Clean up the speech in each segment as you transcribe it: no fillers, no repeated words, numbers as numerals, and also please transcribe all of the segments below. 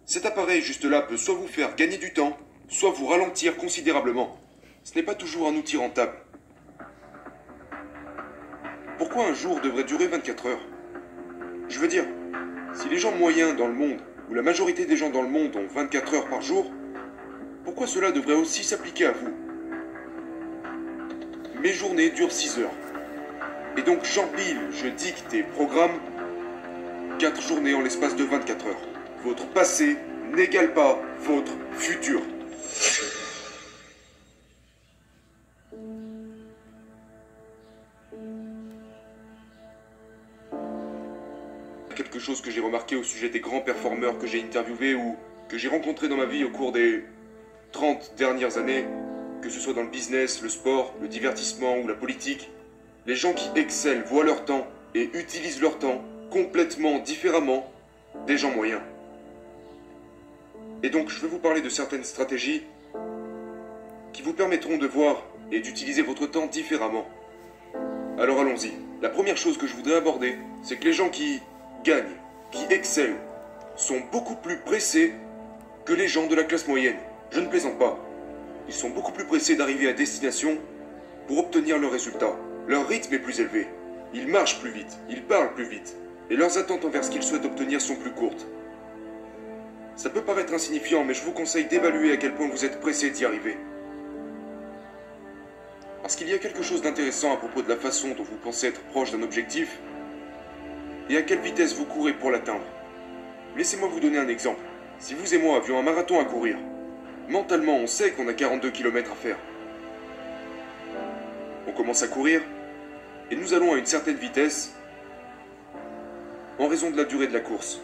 Cet appareil juste là peut soit vous faire gagner du temps, soit vous ralentir considérablement. Ce n'est pas toujours un outil rentable. Pourquoi un jour devrait durer 24 heures? Je veux dire, si les gens moyens dans le monde, ou la majorité des gens dans le monde ont 24 heures par jour, pourquoi cela devrait aussi s'appliquer à vous? Mes journées durent 6 heures. Et donc j'empile, je dicte et programme 4 journées en l'espace de 24 heures. Votre passé n'égale pas votre futur. Quelque chose que j'ai remarqué au sujet des grands performeurs que j'ai interviewés ou que j'ai rencontrés dans ma vie au cours des 30 dernières années, que ce soit dans le business, le sport, le divertissement ou la politique, les gens qui excellent voient leur temps et utilisent leur temps complètement différemment des gens moyens. Et donc je vais vous parler de certaines stratégies qui vous permettront de voir et d'utiliser votre temps différemment. Alors allons-y. La première chose que je voudrais aborder, c'est que les gens qui gagnent, qui excellent, sont beaucoup plus pressés que les gens de la classe moyenne. Je ne plaisante pas. Ils sont beaucoup plus pressés d'arriver à destination pour obtenir leurs résultats. Leur rythme est plus élevé. Ils marchent plus vite, ils parlent plus vite, et leurs attentes envers ce qu'ils souhaitent obtenir sont plus courtes. Ça peut paraître insignifiant, mais je vous conseille d'évaluer à quel point vous êtes pressé d'y arriver. Parce qu'il y a quelque chose d'intéressant à propos de la façon dont vous pensez être proche d'un objectif et à quelle vitesse vous courez pour l'atteindre. Laissez-moi vous donner un exemple. Si vous et moi avions un marathon à courir, mentalement on sait qu'on a 42 km à faire. On commence à courir et nous allons à une certaine vitesse en raison de la durée de la course.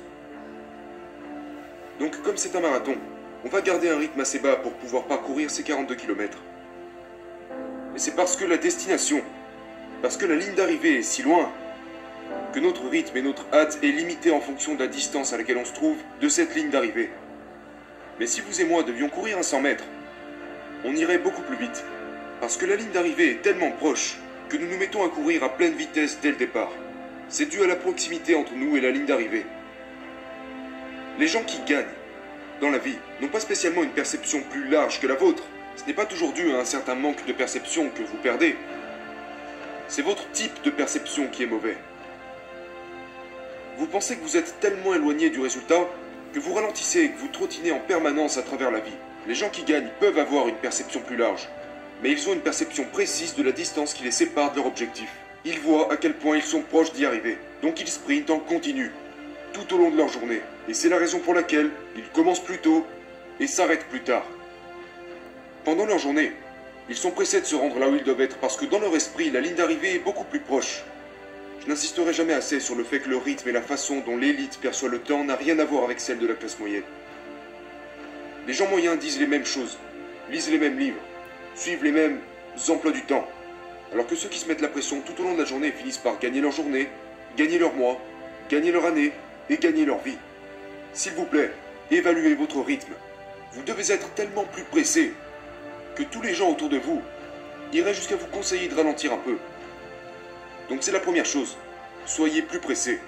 Donc comme c'est un marathon, on va garder un rythme assez bas pour pouvoir parcourir ces 42 km. Et c'est parce que la destination, parce que la ligne d'arrivée est si loin, que notre rythme et notre hâte est limité en fonction de la distance à laquelle on se trouve de cette ligne d'arrivée. Mais si vous et moi devions courir un 100 mètres, on irait beaucoup plus vite. Parce que la ligne d'arrivée est tellement proche que nous nous mettons à courir à pleine vitesse dès le départ. C'est dû à la proximité entre nous et la ligne d'arrivée. Les gens qui gagnent dans la vie n'ont pas spécialement une perception plus large que la vôtre. Ce n'est pas toujours dû à un certain manque de perception que vous perdez. C'est votre type de perception qui est mauvais. Vous pensez que vous êtes tellement éloigné du résultat que vous ralentissez et que vous trottinez en permanence à travers la vie. Les gens qui gagnent peuvent avoir une perception plus large, mais ils ont une perception précise de la distance qui les sépare de leur objectif. Ils voient à quel point ils sont proches d'y arriver, donc ils sprintent en continu, tout au long de leur journée. Et c'est la raison pour laquelle ils commencent plus tôt et s'arrêtent plus tard. Pendant leur journée, ils sont pressés de se rendre là où ils doivent être parce que dans leur esprit, la ligne d'arrivée est beaucoup plus proche. Je n'insisterai jamais assez sur le fait que le rythme et la façon dont l'élite perçoit le temps n'a rien à voir avec celle de la classe moyenne. Les gens moyens disent les mêmes choses, lisent les mêmes livres, suivent les mêmes emplois du temps, alors que ceux qui se mettent la pression tout au long de la journée finissent par gagner leur journée, gagner leur mois, gagner leur année et gagner leur vie. S'il vous plaît, évaluez votre rythme. Vous devez être tellement plus pressé que tous les gens autour de vous iraient jusqu'à vous conseiller de ralentir un peu. Donc c'est la première chose, soyez plus pressés.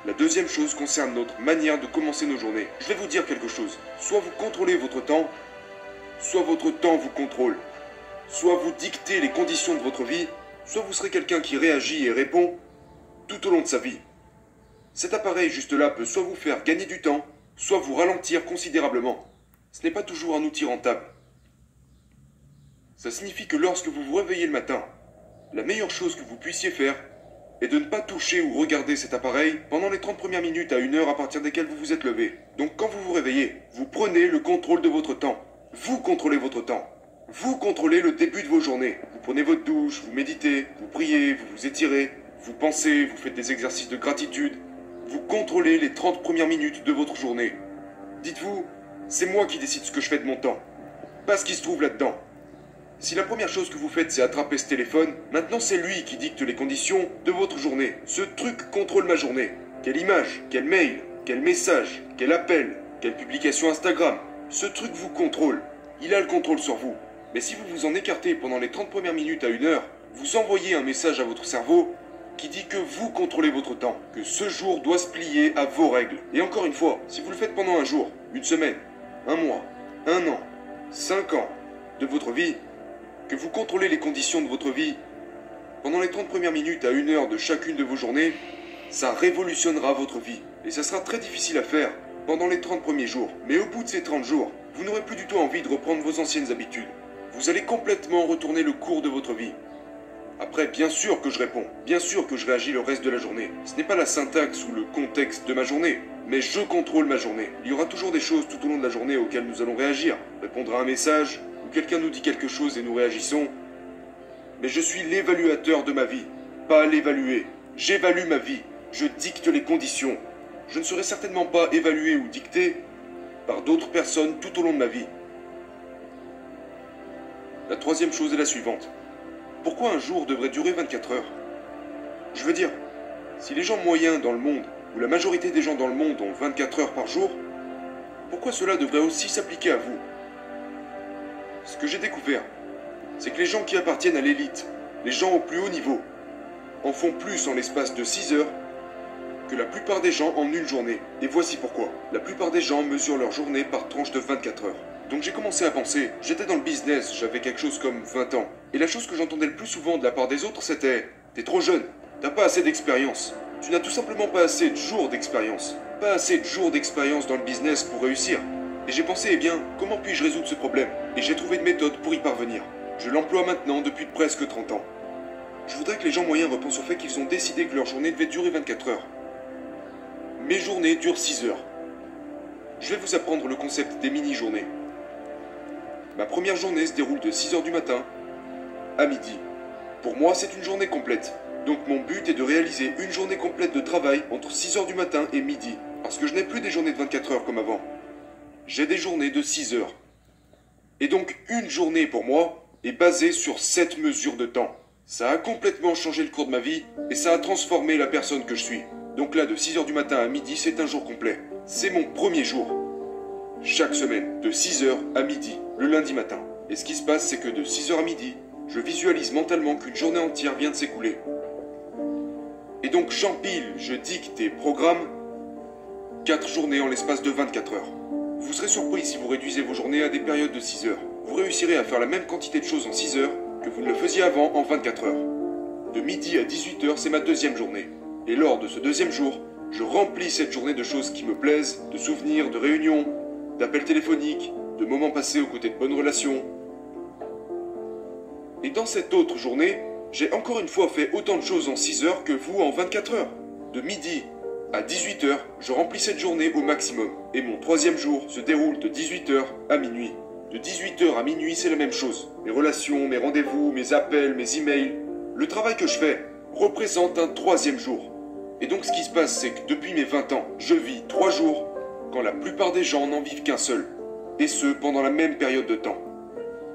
La deuxième chose concerne notre manière de commencer nos journées. Je vais vous dire quelque chose, soit vous contrôlez votre temps, soit votre temps vous contrôle. Soit vous dictez les conditions de votre vie, soit vous serez quelqu'un qui réagit et répond tout au long de sa vie. Cet appareil juste là peut soit vous faire gagner du temps, soit vous ralentir considérablement. Ce n'est pas toujours un outil rentable. Ça signifie que lorsque vous vous réveillez le matin, la meilleure chose que vous puissiez faire est de ne pas toucher ou regarder cet appareil pendant les 30 premières minutes à 1 heure à partir desquelles vous vous êtes levé. Donc quand vous vous réveillez, vous prenez le contrôle de votre temps. Vous contrôlez votre temps. Vous contrôlez le début de vos journées. Vous prenez votre douche, vous méditez, vous priez, vous vous étirez, vous pensez, vous faites des exercices de gratitude. Vous contrôlez les 30 premières minutes de votre journée. Dites-vous, c'est moi qui décide ce que je fais de mon temps, pas ce qui se trouve là-dedans. Si la première chose que vous faites c'est attraper ce téléphone, maintenant c'est lui qui dicte les conditions de votre journée. Ce truc contrôle ma journée. Quelle image, quel mail, quel message, quel appel, quelle publication Instagram. Ce truc vous contrôle. Il a le contrôle sur vous. Mais si vous vous en écartez pendant les 30 premières minutes à 1 heure, vous envoyez un message à votre cerveau qui dit que vous contrôlez votre temps, que ce jour doit se plier à vos règles. Et encore une fois, si vous le faites pendant un jour, une semaine, un mois, un an, 5 ans de votre vie, que vous contrôlez les conditions de votre vie pendant les 30 premières minutes à 1 heure de chacune de vos journées, ça révolutionnera votre vie. Et ça sera très difficile à faire pendant les 30 premiers jours. Mais au bout de ces 30 jours, vous n'aurez plus du tout envie de reprendre vos anciennes habitudes. Vous allez complètement retourner le cours de votre vie. Après, bien sûr que je réponds, bien sûr que je réagis le reste de la journée. Ce n'est pas la syntaxe ou le contexte de ma journée, mais je contrôle ma journée. Il y aura toujours des choses tout au long de la journée auxquelles nous allons réagir. Répondre à un message, ou quelqu'un nous dit quelque chose et nous réagissons. Mais je suis l'évaluateur de ma vie, pas l'évalué. J'évalue ma vie, je dicte les conditions. Je ne serai certainement pas évalué ou dicté par d'autres personnes tout au long de ma vie. La troisième chose est la suivante. Pourquoi un jour devrait durer 24 heures? Je veux dire, si les gens moyens dans le monde, ou la majorité des gens dans le monde ont 24 heures par jour, pourquoi cela devrait aussi s'appliquer à vous? Ce que j'ai découvert, c'est que les gens qui appartiennent à l'élite, les gens au plus haut niveau, en font plus en l'espace de 6 heures que la plupart des gens en une journée. Et voici pourquoi. La plupart des gens mesurent leur journée par tranche de 24 heures. Donc j'ai commencé à penser, j'étais dans le business, j'avais quelque chose comme 20 ans. Et la chose que j'entendais le plus souvent de la part des autres, c'était « T'es trop jeune, t'as pas assez d'expérience. Tu n'as tout simplement pas assez de jours d'expérience. Pas assez de jours d'expérience dans le business pour réussir. » Et j'ai pensé, eh bien, comment puis-je résoudre ce problème? Et j'ai trouvé une méthode pour y parvenir. Je l'emploie maintenant depuis presque 30 ans. Je voudrais que les gens moyens repensent au fait qu'ils ont décidé que leur journée devait durer 24 heures. Mes journées durent 6 heures. Je vais vous apprendre le concept des mini-journées. Ma première journée se déroule de 6 heures du matin à midi. Pour moi, c'est une journée complète. Donc mon but est de réaliser une journée complète de travail entre 6 heures du matin et midi. Parce que je n'ai plus des journées de 24 heures comme avant. J'ai des journées de 6 heures. Et donc, une journée pour moi est basée sur cette mesure de temps. Ça a complètement changé le cours de ma vie et ça a transformé la personne que je suis. Donc là, de 6 heures du matin à midi, c'est un jour complet. C'est mon premier jour. Chaque semaine, de 6 heures à midi, le lundi matin. Et ce qui se passe, c'est que de 6 heures à midi, je visualise mentalement qu'une journée entière vient de s'écouler. Et donc j'empile, je dicte et programme 4 journées en l'espace de 24 heures. Vous serez surpris si vous réduisez vos journées à des périodes de 6 heures. Vous réussirez à faire la même quantité de choses en 6 heures que vous ne le faisiez avant en 24 heures. De midi à 18 heures, c'est ma deuxième journée. Et lors de ce deuxième jour, je remplis cette journée de choses qui me plaisent, de souvenirs, de réunions, d'appels téléphoniques, de moments passés aux côtés de bonnes relations. Et dans cette autre journée, j'ai encore une fois fait autant de choses en 6 heures que vous en 24 heures. De midi à 18 heures, je remplis cette journée au maximum. Et mon troisième jour se déroule de 18 heures à minuit. De 18 heures à minuit, c'est la même chose. Mes relations, mes rendez-vous, mes appels, mes emails. Le travail que je fais représente un troisième jour. Et donc ce qui se passe, c'est que depuis mes 20 ans, je vis 3 jours quand la plupart des gens n'en vivent qu'un seul. Et ce, pendant la même période de temps.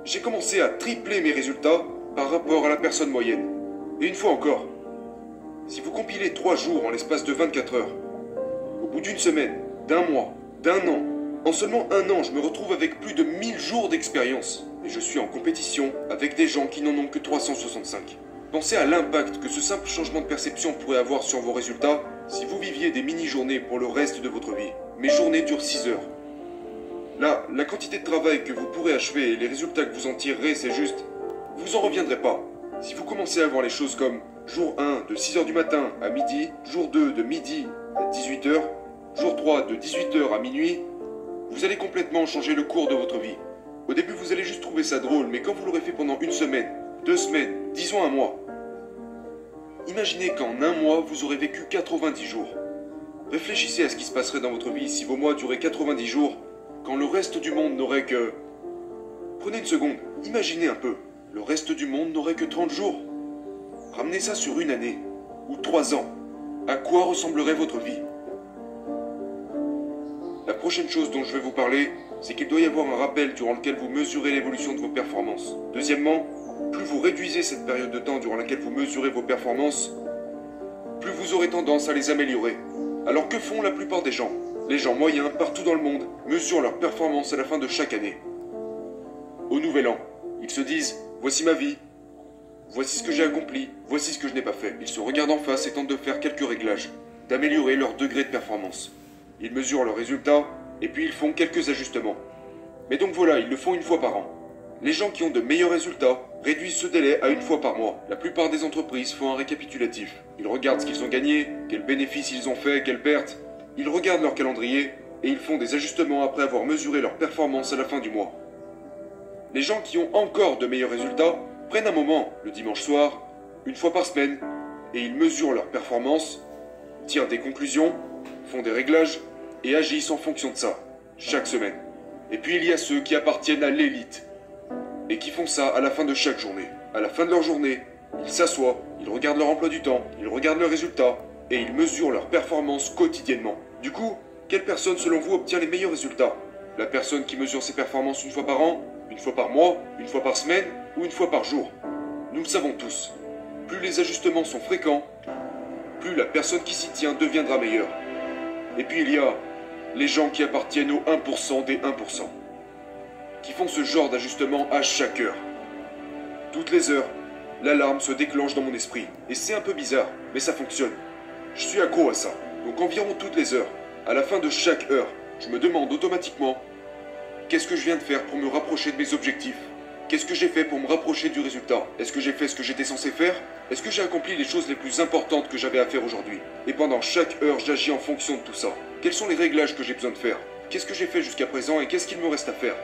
J'ai commencé à tripler mes résultats par rapport à la personne moyenne. Et une fois encore, si vous compilez 3 jours en l'espace de 24 heures, au bout d'une semaine, d'un mois, d'un an, en seulement un an, je me retrouve avec plus de 1000 jours d'expérience. Et je suis en compétition avec des gens qui n'en ont que 365. Pensez à l'impact que ce simple changement de perception pourrait avoir sur vos résultats si vous viviez des mini-journées pour le reste de votre vie. Mes journées durent 6 heures. Là, la quantité de travail que vous pourrez achever et les résultats que vous en tirerez, c'est juste... Vous en reviendrez pas. Si vous commencez à voir les choses comme jour 1 de 6 heures du matin à midi, jour 2 de midi à 18 heures, jour 3 de 18 heures à minuit, vous allez complètement changer le cours de votre vie. Au début, vous allez juste trouver ça drôle, mais quand vous l'aurez fait pendant une semaine, 2 semaines, disons un mois, imaginez qu'en un mois, vous aurez vécu 90 jours. Réfléchissez à ce qui se passerait dans votre vie si vos mois duraient 90 jours, quand le reste du monde n'aurait que... Prenez une seconde, imaginez un peu. Le reste du monde n'aurait que 30 jours. Ramenez ça sur une année, ou 3 ans. À quoi ressemblerait votre vie? La prochaine chose dont je vais vous parler, c'est qu'il doit y avoir un rappel durant lequel vous mesurez l'évolution de vos performances. Deuxièmement, plus vous réduisez cette période de temps durant laquelle vous mesurez vos performances, plus vous aurez tendance à les améliorer. Alors que font la plupart des gens? Les gens moyens, partout dans le monde, mesurent leurs performances à la fin de chaque année. Au nouvel an, ils se disent « Voici ma vie. Voici ce que j'ai accompli, voici ce que je n'ai pas fait. Ils se regardent en face et tentent de faire quelques réglages, d'améliorer leur degré de performance. Ils mesurent leurs résultats, et puis ils font quelques ajustements. Mais donc voilà, ils le font une fois par an. Les gens qui ont de meilleurs résultats réduisent ce délai à une fois par mois. La plupart des entreprises font un récapitulatif. Ils regardent ce qu'ils ont gagné, quels bénéfices ils ont fait, quelles pertes. Ils regardent leur calendrier, et ils font des ajustements après avoir mesuré leur performance à la fin du mois. Les gens qui ont encore de meilleurs résultats prennent un moment, le dimanche soir, une fois par semaine, et ils mesurent leur performance, tirent des conclusions, font des réglages, et agissent en fonction de ça, chaque semaine. Et puis il y a ceux qui appartiennent à l'élite, et qui font ça à la fin de chaque journée. À la fin de leur journée, ils s'assoient, ils regardent leur emploi du temps, ils regardent leurs résultats, et ils mesurent leur performance quotidiennement. Du coup, quelle personne selon vous obtient les meilleurs résultats? La personne qui mesure ses performances une fois par an, une fois par mois, une fois par semaine ou une fois par jour? Nous le savons tous. Plus les ajustements sont fréquents, plus la personne qui s'y tient deviendra meilleure. Et puis il y a les gens qui appartiennent au 1% des 1%, qui font ce genre d'ajustement à chaque heure. Toutes les heures, l'alarme se déclenche dans mon esprit. Et c'est un peu bizarre, mais ça fonctionne. Je suis accro à ça. Donc environ toutes les heures, à la fin de chaque heure, je me demande automatiquement qu'est-ce que je viens de faire pour me rapprocher de mes objectifs? Qu'est-ce que j'ai fait pour me rapprocher du résultat? Est-ce que j'ai fait ce que j'étais censé faire? Est-ce que j'ai accompli les choses les plus importantes que j'avais à faire aujourd'hui? Et pendant chaque heure, j'agis en fonction de tout ça. Quels sont les réglages que j'ai besoin de faire? Qu'est-ce que j'ai fait jusqu'à présent et qu'est-ce qu'il me reste à faire?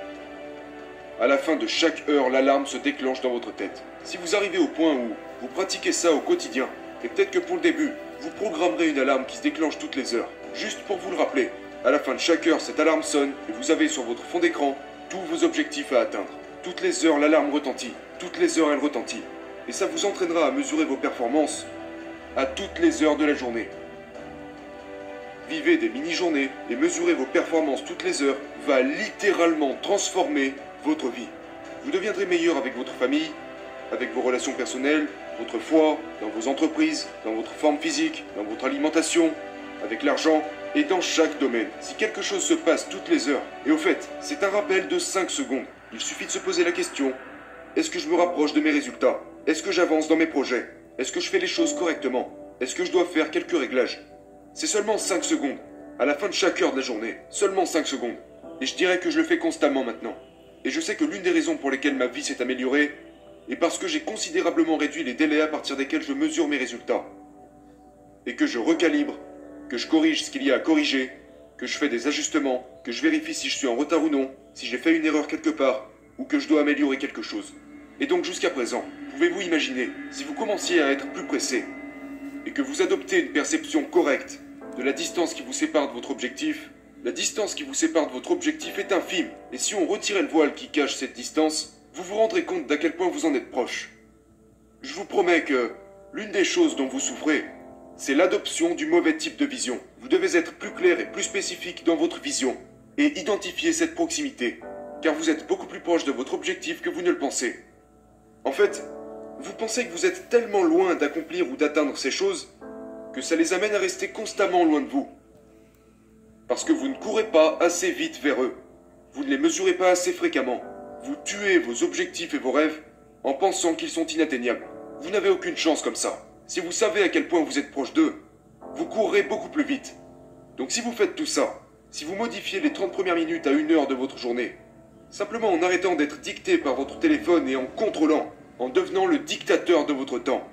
À la fin de chaque heure, l'alarme se déclenche dans votre tête. Si vous arrivez au point où vous pratiquez ça au quotidien, et peut-être que pour le début, vous programmerez une alarme qui se déclenche toutes les heures, juste pour vous le rappeler. À la fin de chaque heure, cette alarme sonne et vous avez sur votre fond d'écran tous vos objectifs à atteindre. Toutes les heures, l'alarme retentit. Toutes les heures, elle retentit. Et ça vous entraînera à mesurer vos performances à toutes les heures de la journée. Vivez des mini-journées et mesurez vos performances toutes les heures va littéralement transformer votre vie. Vous deviendrez meilleur avec votre famille, avec vos relations personnelles, votre foi, dans vos entreprises, dans votre forme physique, dans votre alimentation, avec l'argent et dans chaque domaine. Si quelque chose se passe toutes les heures, et au fait, c'est un rappel de 5 secondes, il suffit de se poser la question, est-ce que je me rapproche de mes résultats? Est-ce que j'avance dans mes projets? Est-ce que je fais les choses correctement? Est-ce que je dois faire quelques réglages? C'est seulement 5 secondes, à la fin de chaque heure de la journée, seulement 5 secondes. Et je dirais que je le fais constamment maintenant. Et je sais que l'une des raisons pour lesquelles ma vie s'est améliorée est parce que j'ai considérablement réduit les délais à partir desquels je mesure mes résultats. Et que je recalibre, que je corrige ce qu'il y a à corriger, que je fais des ajustements, que je vérifie si je suis en retard ou non, si j'ai fait une erreur quelque part, ou que je dois améliorer quelque chose. Et donc jusqu'à présent, pouvez-vous imaginer, si vous commenciez à être plus pressé, et que vous adoptez une perception correcte de la distance qui vous sépare de votre objectif, la distance qui vous sépare de votre objectif est infime, et si on retirait le voile qui cache cette distance, vous vous rendrez compte d'à quel point vous en êtes proche. Je vous promets que l'une des choses dont vous souffrez, c'est l'adoption du mauvais type de vision. Vous devez être plus clair et plus spécifique dans votre vision, et identifier cette proximité, car vous êtes beaucoup plus proche de votre objectif que vous ne le pensez. En fait, vous pensez que vous êtes tellement loin d'accomplir ou d'atteindre ces choses, que ça les amène à rester constamment loin de vous. Parce que vous ne courez pas assez vite vers eux. Vous ne les mesurez pas assez fréquemment. Vous tuez vos objectifs et vos rêves en pensant qu'ils sont inatteignables. Vous n'avez aucune chance comme ça. Si vous savez à quel point vous êtes proche d'eux, vous courrez beaucoup plus vite. Donc si vous faites tout ça, si vous modifiez les 30 premières minutes à 1 heure de votre journée, simplement en arrêtant d'être dicté par votre téléphone et en contrôlant, en devenant le dictateur de votre temps,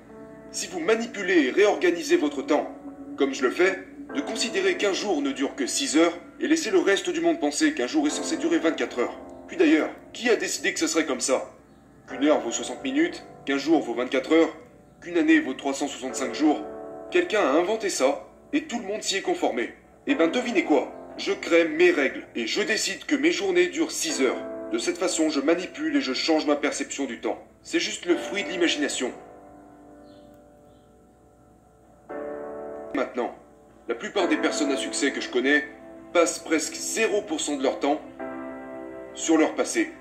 si vous manipulez et réorganisez votre temps, comme je le fais, de considérer qu'un jour ne dure que 6 heures et laisser le reste du monde penser qu'un jour est censé durer 24 heures. Puis d'ailleurs, qui a décidé que ce serait comme ça? Qu'une heure vaut 60 minutes, qu'un jour vaut 24 heures, qu'une année vaut 365 jours? Quelqu'un a inventé ça, et tout le monde s'y est conformé. Et ben devinez quoi? Je crée mes règles, et je décide que mes journées durent 6 heures. De cette façon, je manipule et je change ma perception du temps. C'est juste le fruit de l'imagination. Maintenant, la plupart des personnes à succès que je connais passent presque 0% de leur temps sur leur passé.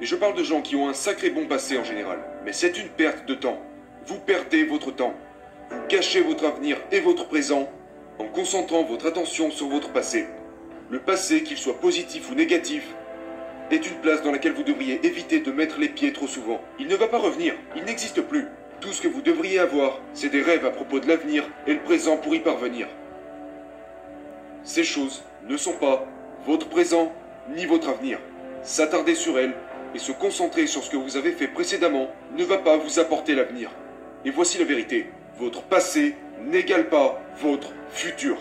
Et je parle de gens qui ont un sacré bon passé en général. Mais c'est une perte de temps. Vous perdez votre temps. Vous gâchez votre avenir et votre présent en concentrant votre attention sur votre passé. Le passé, qu'il soit positif ou négatif, est une place dans laquelle vous devriez éviter de mettre les pieds trop souvent. Il ne va pas revenir, il n'existe plus. Tout ce que vous devriez avoir, c'est des rêves à propos de l'avenir et le présent pour y parvenir. Ces choses ne sont pas votre présent ni votre avenir. S'attarder sur elles et se concentrer sur ce que vous avez fait précédemment ne va pas vous apporter l'avenir. Et voici la vérité, votre passé n'égale pas votre futur.